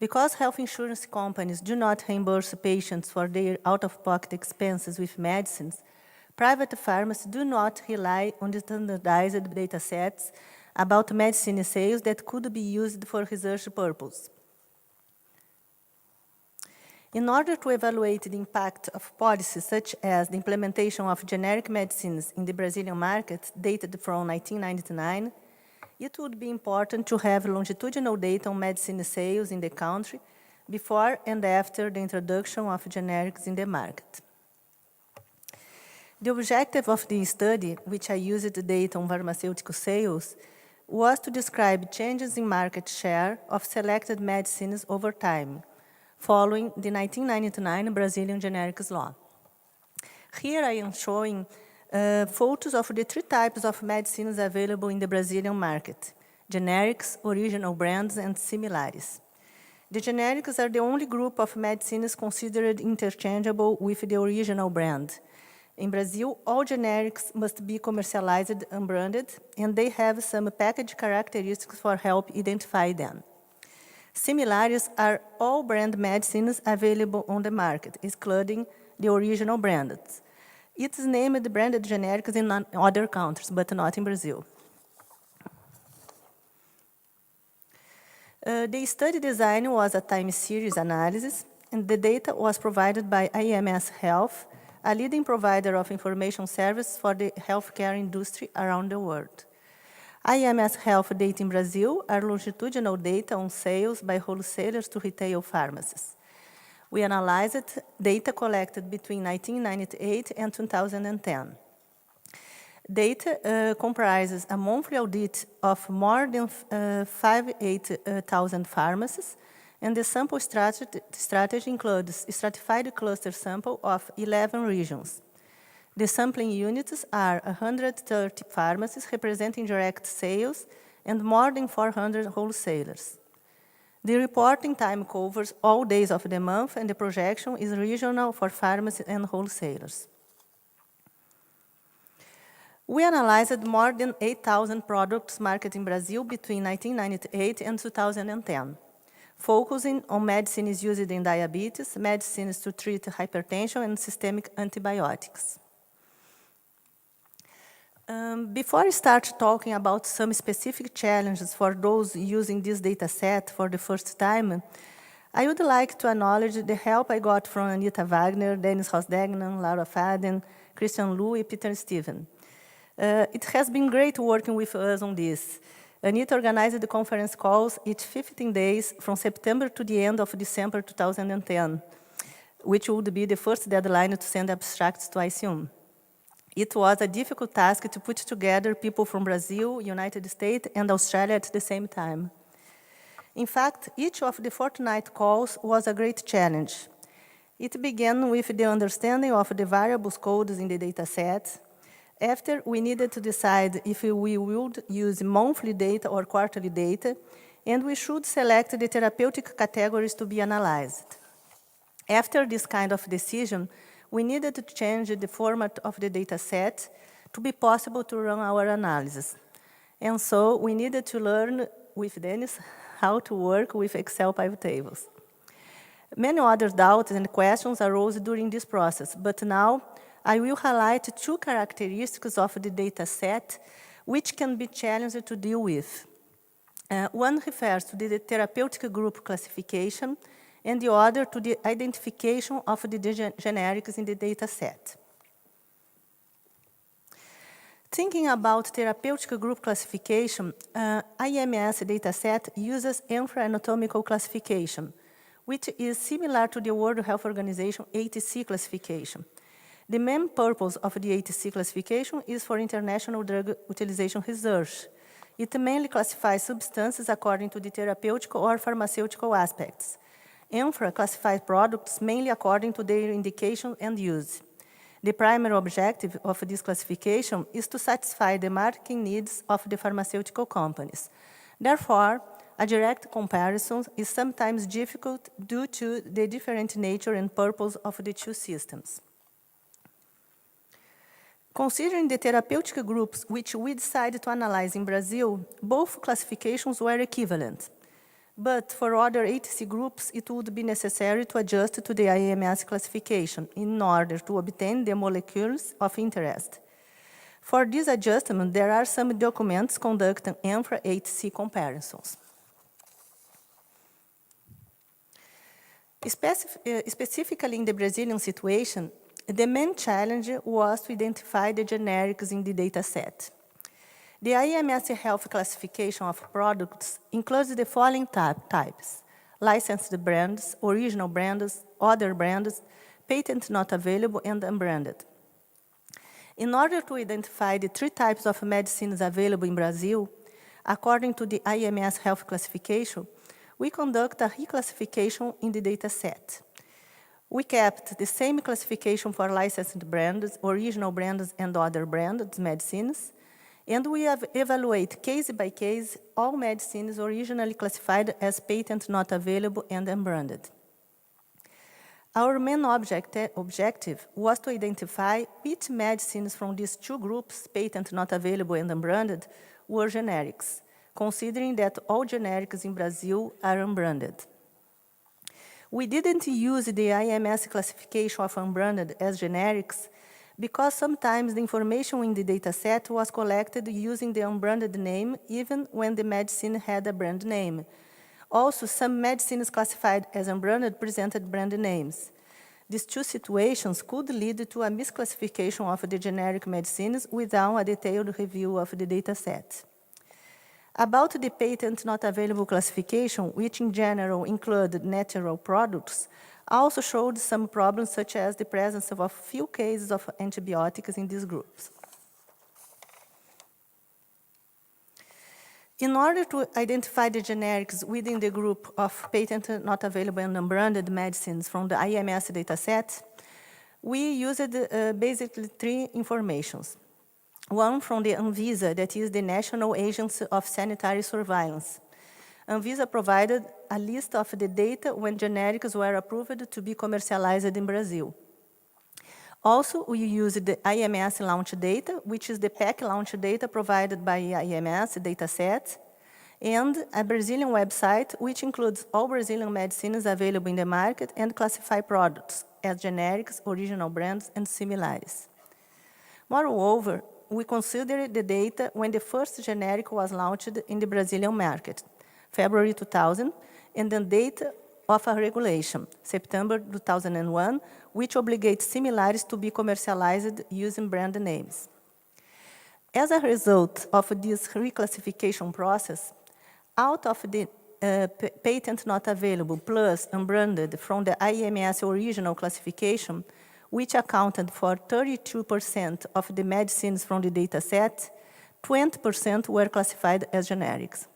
Because health insurance companies do not reimburse patients for their out-of-pocket expenses with medicines, private pharmacies do not rely on the standardized data sets about medicine sales that could be used for research purposes. In order to evaluate the impact of policies such as the implementation of generic medicines in the Brazilian market dated from 1999, it would be important to have longitudinal data on medicine sales in the country before and after the introduction of generics in the market. The objective of the study, which I used the data on pharmaceutical sales, was to describe changes in market share of selected medicines over time, following the 1999 Brazilian generics law. Here I am showing photos of the three types of medicines available in the Brazilian market: generics, original brands, and similares. The generics are the only group of medicines considered interchangeable with the original brand. In Brazil, all generics must be commercialized unbranded, and they have some package characteristics for help identify them. Similares are all brand medicines available on the market, excluding the original branded. It is named branded generics in other countries, but not in Brazil. The study design was a time series analysis, and the data was provided by IMS Health, a leading provider of information service for the healthcare industry around the world. IMS Health data in Brazil are longitudinal data on sales by wholesalers to retail pharmacies. We analyzed data collected between 1998 and 2010. Data comprises a monthly audit of more than 58,000 pharmacies, and the sample strategy includes a stratified cluster sample of 11 regions. The sampling units are 130 pharmacies representing direct sales and more than 400 wholesalers. The reporting time covers all days of the month, and the projection is regional for pharmacies and wholesalers. We analyzed more than 8,000 products marketed in Brazil between 1998 and 2010, focusing on medicines used in diabetes, medicines to treat hypertension, and systemic antibiotics. Before I start talking about some specific challenges for those using this data set for the first time, I would like to acknowledge the help I got from Anita Wagner, Dennis Rosdegnan, Laura Faden, Christian Lu, and Peter Steven. It has been great working with us on this. Anita organized the conference calls each 15 days from September to the end of December 2010, which would be the first deadline to send abstracts to ICUM. It was a difficult task to put together people from Brazil, United States, and Australia at the same time. In fact, each of the fortnight calls was a great challenge. It began with the understanding of the variables codes in the data set. After, we needed to decide if we would use monthly data or quarterly data, and we should select the therapeutic categories to be analyzed. After this kind of decision, we needed to change the format of the data set to be possible to run our analysis. And so we needed to learn with Dennis how to work with Excel pivot tables. Many other doubts and questions arose during this process, but now I will highlight two characteristics of the data set which can be challenging to deal with. One refers to the therapeutic group classification, and the other to the identification of the generics in the data set. Thinking about therapeutic group classification, IMS dataset uses anatomical classification, which is similar to the World Health Organization ATC classification. The main purpose of the ATC classification is for international drug utilization research. It mainly classifies substances according to the therapeutic or pharmaceutical aspects. ENFRA classifies products mainly according to their indication and use. The primary objective of this classification is to satisfy the marketing needs of the pharmaceutical companies. Therefore, a direct comparison is sometimes difficult due to the different nature and purpose of the two systems. Considering the therapeutic groups which we decided to analyze in Brazil, both classifications were equivalent. But for other ATC groups, it would be necessary to adjust to the IMS classification in order to obtain the molecules of interest. For this adjustment, there are some documents conducting ENFRA-ATC comparisons. Specifically in the Brazilian situation, the main challenge was to identify the generics in the data set. The IMS health classification of products includes the following types: licensed brands, original brands, other brands, patent not available, and unbranded. In order to identify the three types of medicines available in Brazil, according to the IMS health classification, we conduct a reclassification in the data set. We kept the same classification for licensed brands, original brands, and other branded medicines, and we evaluate case by case all medicines originally classified as patent not available and unbranded. Our main objective was to identify which medicines from these two groups, patent not available and unbranded, were generics, considering that all generics in Brazil are unbranded. We didn't use the IMS classification of unbranded as generics because sometimes the information in the data set was collected using the unbranded name even when the medicine had a brand name. Also, some medicines classified as unbranded presented brand names. These two situations could lead to a misclassification of the generic medicines without a detailed review of the data set. About the patent not available classification, which in general included natural products, also showed some problems such as the presence of a few cases of antibiotics in these groups. In order to identify the generics within the group of patent not available and unbranded medicines from the IMS dataset, we used basically three informations. One from the Anvisa, that is the National Agency of Sanitary Surveillance. Anvisa provided a list of the data when generics were approved to be commercialized in Brazil. Also, we used the IMS launch data, which is the PEC launch data provided by IMS dataset, and a Brazilian website, which includes all Brazilian medicines available in the market and classify products as generics, original brands, and similares. Moreover, we considered the data when the first generic was launched in the Brazilian market, February 2000, and then data of a regulation, September 2001, which obligates similares to be commercialized using brand names. As a result of this reclassification process, out of the patent not available plus unbranded from the IMS original classification, which accounted for 32% of the medicines from the dataset, 20% were classified as generics.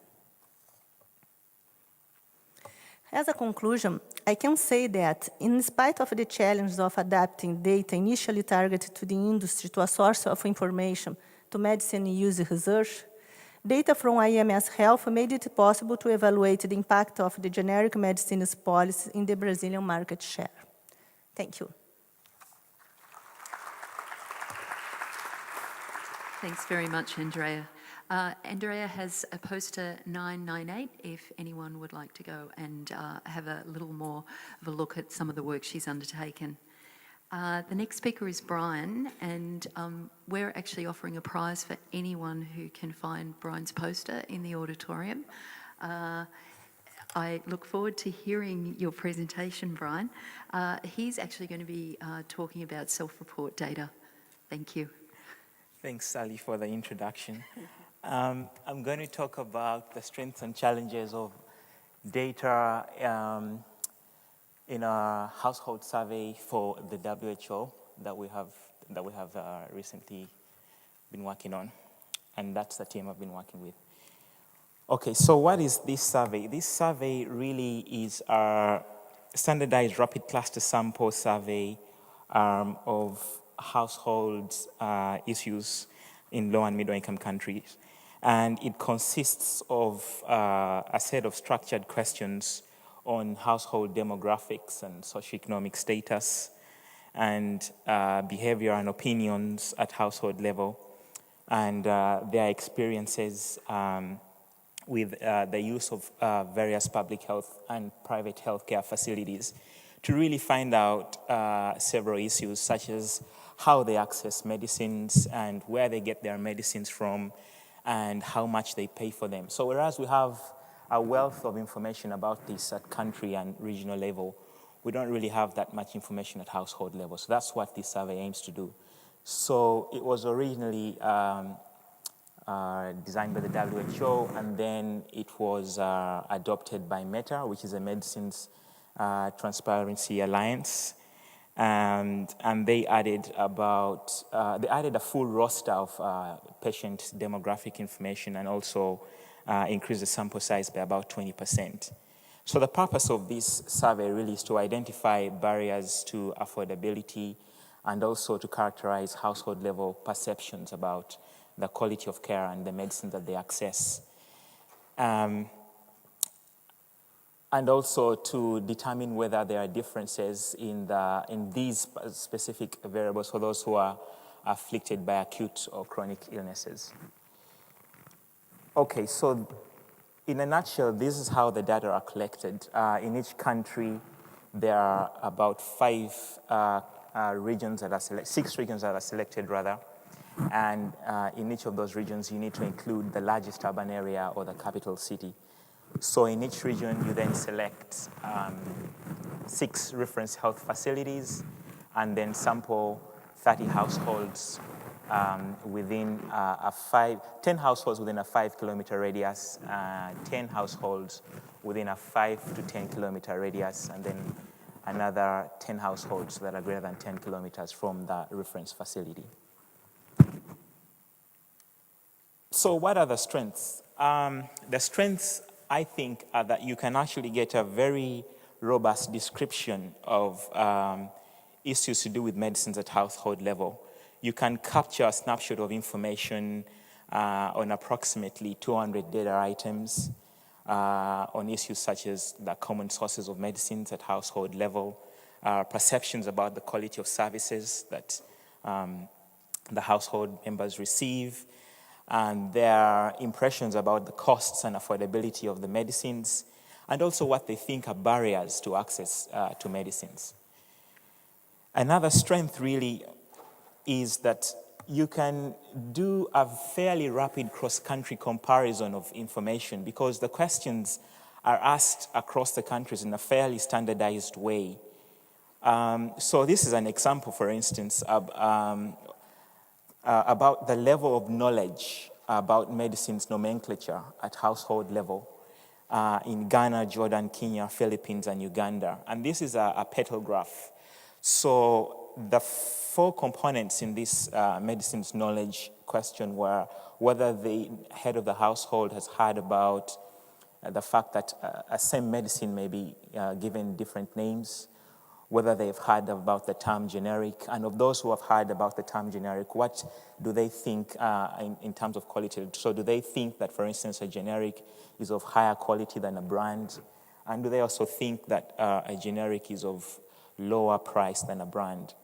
As a conclusion, I can say that in spite of the challenge of adapting data initially targeted to the industry to a source of information to medicine use research, data from IMS Health made it possible to evaluate the impact of the generic medicines policy in the Brazilian market share. Thank you. Thanks very much, Andrea. Andrea has a poster 998 if anyone would like to go and have a little more of a look at some of the work she's undertaken. The next speaker is Brian, and we're actually offering a prize for anyone who can find Brian's poster in the auditorium. I look forward to hearing your presentation, Brian. He's actually going to be talking about self-report data. Thank you. Thanks, Sally, for the introduction. I'm going to talk about the strengths and challenges of data in a household survey for the WHO that we have recently been working on, and that's the team I've been working with. Okay, so what is this survey? This survey really is a standardized rapid cluster sample survey of households issues in low and middle income countries. And it consists of a set of structured questions on household demographics and socioeconomic status and behavior and opinions at household level, and their experiences with the use of various public health and private healthcare facilities to really find out several issues such as how they access medicines and where they get their medicines from and how much they pay for them. So whereas we have a wealth of information about this at country and regional level, we don't really have that much information at household level. So that's what this survey aims to do. So it was originally designed by the WHO, and then it was adopted by META, which is a Medicines Transparency Alliance. And they added a full roster of patient demographic information and also increased the sample size by about 20%. So the purpose of this survey really is to identify barriers to affordability and also to characterize household level perceptions about the quality of care and the medicine that they access. And also to determine whether there are differences in these specific variables for those who are afflicted by acute or chronic illnesses. Okay, so in a nutshell, this is how the data are collected. In each country, there are about 6 regions that are selected rather. And in each of those regions, you need to include the largest urban area or the capital city. So in each region, you then select 6 reference health facilities and then sample 30 households within 10 households within a 5-kilometer radius, 10 households within a 5 to 10 kilometer radius, and then another 10 households that are greater than 10 kilometers from the reference facility. So what are the strengths? The strengths, I think, are that you can actually get a very robust description of issues to do with medicines at household level. You can capture a snapshot of information on approximately 200 data items on issues such as the common sources of medicines at household level, perceptions about the quality of services that the household members receive, and their impressions about the costs and affordability of the medicines, and also what they think are barriers to access to medicines. Another strength really is that you can do a fairly rapid cross-country comparison of information because the questions are asked across the countries in a fairly standardized way. So this is an example, for instance, about the level of knowledge about medicines nomenclature at household level in Ghana, Jordan, Kenya, Philippines, and Uganda. And this is a petal graph. So the 4 components in this medicines knowledge question were whether the head of the household has heard about the fact that a same medicine may be given different names, whether they've heard about the term generic, and of those who have heard about the term generic, what do they think in terms of quality? So do they think that, for instance, a generic is of higher quality than a brand? And do they also think that a generic is of lower price than a brand?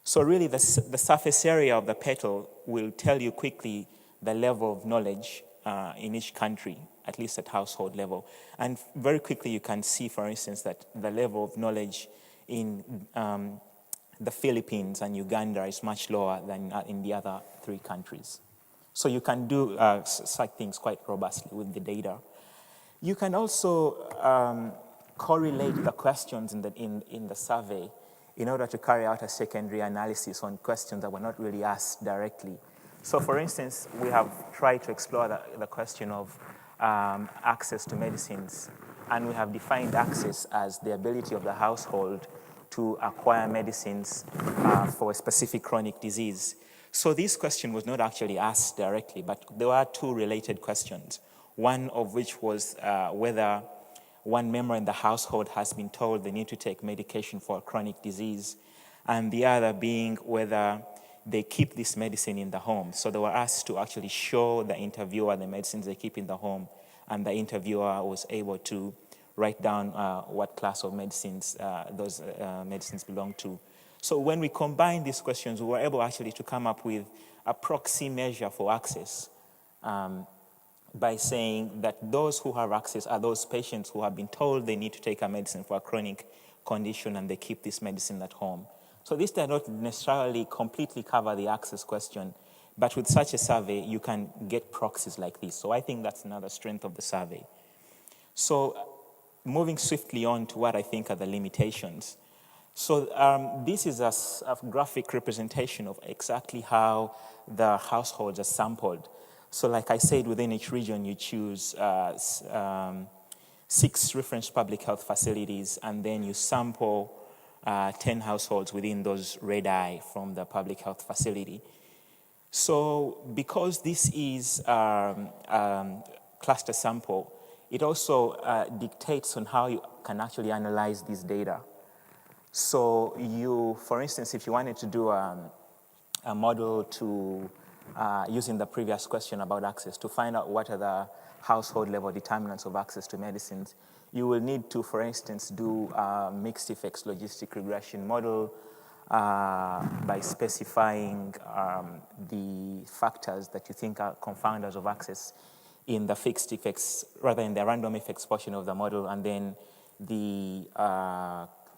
So really the surface area of the petal will tell you quickly the level of knowledge in each country, at least at household level. And very quickly you can see, for instance, that the level of knowledge in the Philippines and Uganda is much lower than in the other 3 countries. So you can do such things quite robustly with the data. You can also correlate the questions in the survey in order to carry out a secondary analysis on questions that were not really asked directly. So for instance, we have tried to explore the question of access to medicines, and we have defined access as the ability of the household to acquire medicines for a specific chronic disease. So this question was not actually asked directly, but there were 2 related questions, one of which was whether one member in the household has been told they need to take medication for a chronic disease, and the other being whether they keep this medicine in the home. So they were asked to actually show the interviewer the medicines they keep in the home, and the interviewer was able to write down what class of medicines those medicines belong to. So when we combine these questions, we were able actually to come up with a proxy measure for access by saying that those who have access are those patients who have been told they need to take a medicine for a chronic condition and they keep this medicine at home. So this does not necessarily completely cover the access question, but with such a survey, you can get proxies like this. So I think that's another strength of the survey. So moving swiftly on to what I think are the limitations. So this is a graphic representation of exactly how the households are sampled. So like I said, within each region, you choose 6 reference public health facilities, and then you sample 10 households within those red eye from the public health facility. So because this is cluster sample, it also dictates on how you can actually analyze this data. So you, for instance, if you wanted to do a model to using the previous question about access to find out what are the household level determinants of access to medicines, you will need to, for instance, do a mixed effects logistic regression model by specifying the factors that you think are confounders of access in the fixed effects, rather in the random effects portion of the model, and then the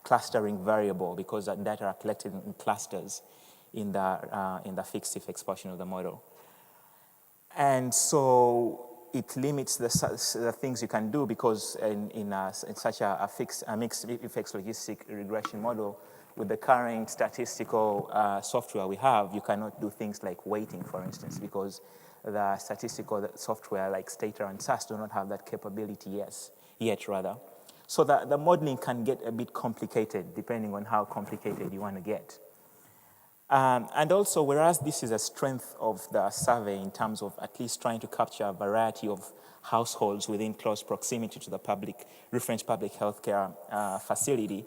clustering variable, because the data are collected in clusters in the fixed effects portion of the model. And so it limits the things you can do, because in such a mixed effects logistic regression model, with the current statistical software we have, you cannot do things like weighting, for instance, because the statistical software like Stata and SAS do not have that capability yet. So the modeling can get a bit complicated depending on how complicated you want to get. And also, whereas this is a strength of the survey in terms of at least trying to capture a variety of households within close proximity to the reference public healthcare facility,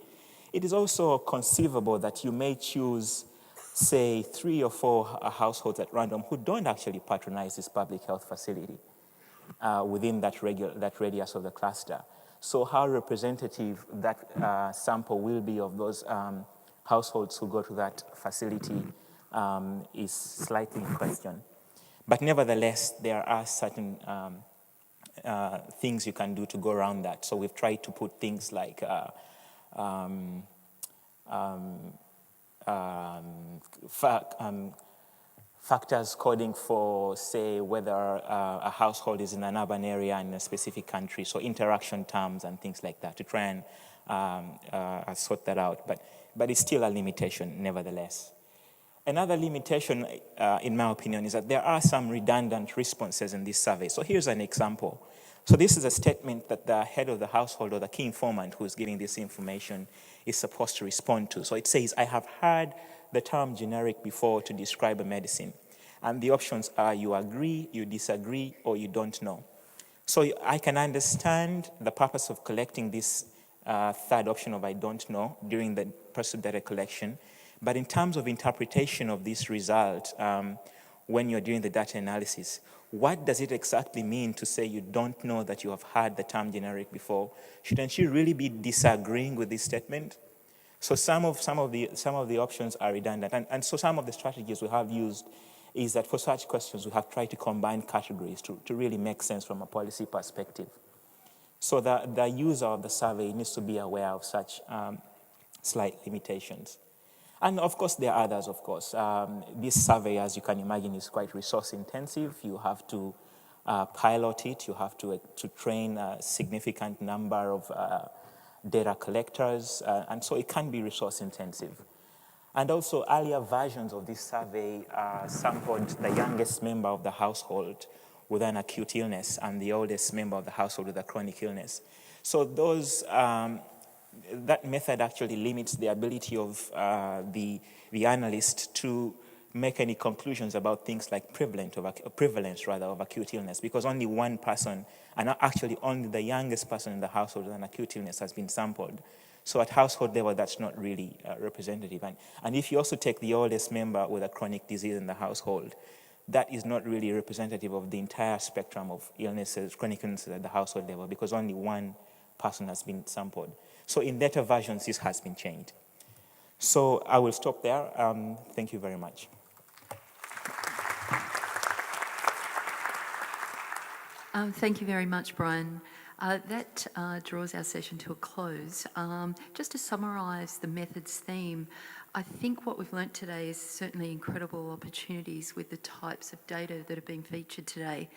it is also conceivable that you may choose, say, 3 or 4 households at random who don't actually patronize this public health facility within that radius of the cluster. So how representative that sample will be of those households who go to that facility is slightly in question. But nevertheless, there are certain things you can do to go around that. So we've tried to put things like factors coding for, say, whether a household is in an urban area in a specific country, so interaction terms and things like that, to try and sort that out. But it's still a limitation, nevertheless. Another limitation, in my opinion, is that there are some redundant responses in this survey. So here's an example. So this is a statement that the head of the household or the key informant who is giving this information is supposed to respond to. So it says, I have heard the term generic before to describe a medicine. And the options are you agree, you disagree, or you don't know. So I can understand the purpose of collecting this third option of I don't know during the process of data collection. But in terms of interpretation of this result, when you're doing the data analysis, what does it exactly mean to say you don't know that you have heard the term generic before? Shouldn't you really be disagreeing with this statement? So some of the options are redundant. And so some of the strategies we have used is that for such questions, we have tried to combine categories to really make sense from a policy perspective. So the user of the survey needs to be aware of such slight limitations. And of course, there are others, of course. This survey, as you can imagine, is quite resource intensive. You have to pilot it. You have to train a significant number of data collectors. And so it can be resource intensive. And also, earlier versions of this survey sampled the youngest member of the household with an acute illness and the oldest member of the household with a chronic illness. So those that method actually limits the ability of the analyst to make any conclusions about things like prevalence of acute illness, because only one person, and actually only the youngest person in the household with an acute illness has been sampled. So at household level, that's not really representative. And if you also take the oldest member with a chronic disease in the household, that is not really representative of the entire spectrum of illnesses, chronic illnesses at the household level, because only one person has been sampled. So in later versions, this has been changed. So I will stop there. Thank you very much. Thank you very much, Brian. That draws our session to a close. Just to summarise the methods theme, I think what we've learnt today is certainly incredible opportunities with the types of data that have been featured today.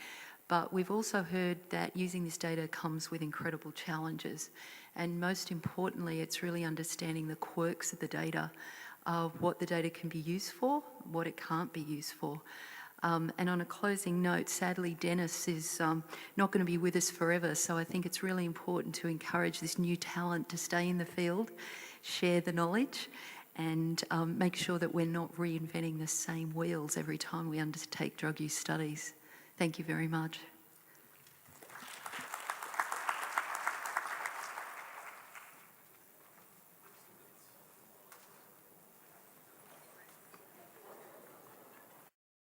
But we've also heard that using this data comes with incredible challenges. And most importantly, it's really understanding the quirks of the data, what the data can be used for, what it can't be used for. And on a closing note, sadly, Dennis is not going to be with us forever, so I think it's really important to encourage this new talent to stay in the field, share the knowledge, and make sure that we're not reinventing the same wheels every time we undertake drug use studies. Thank you very much.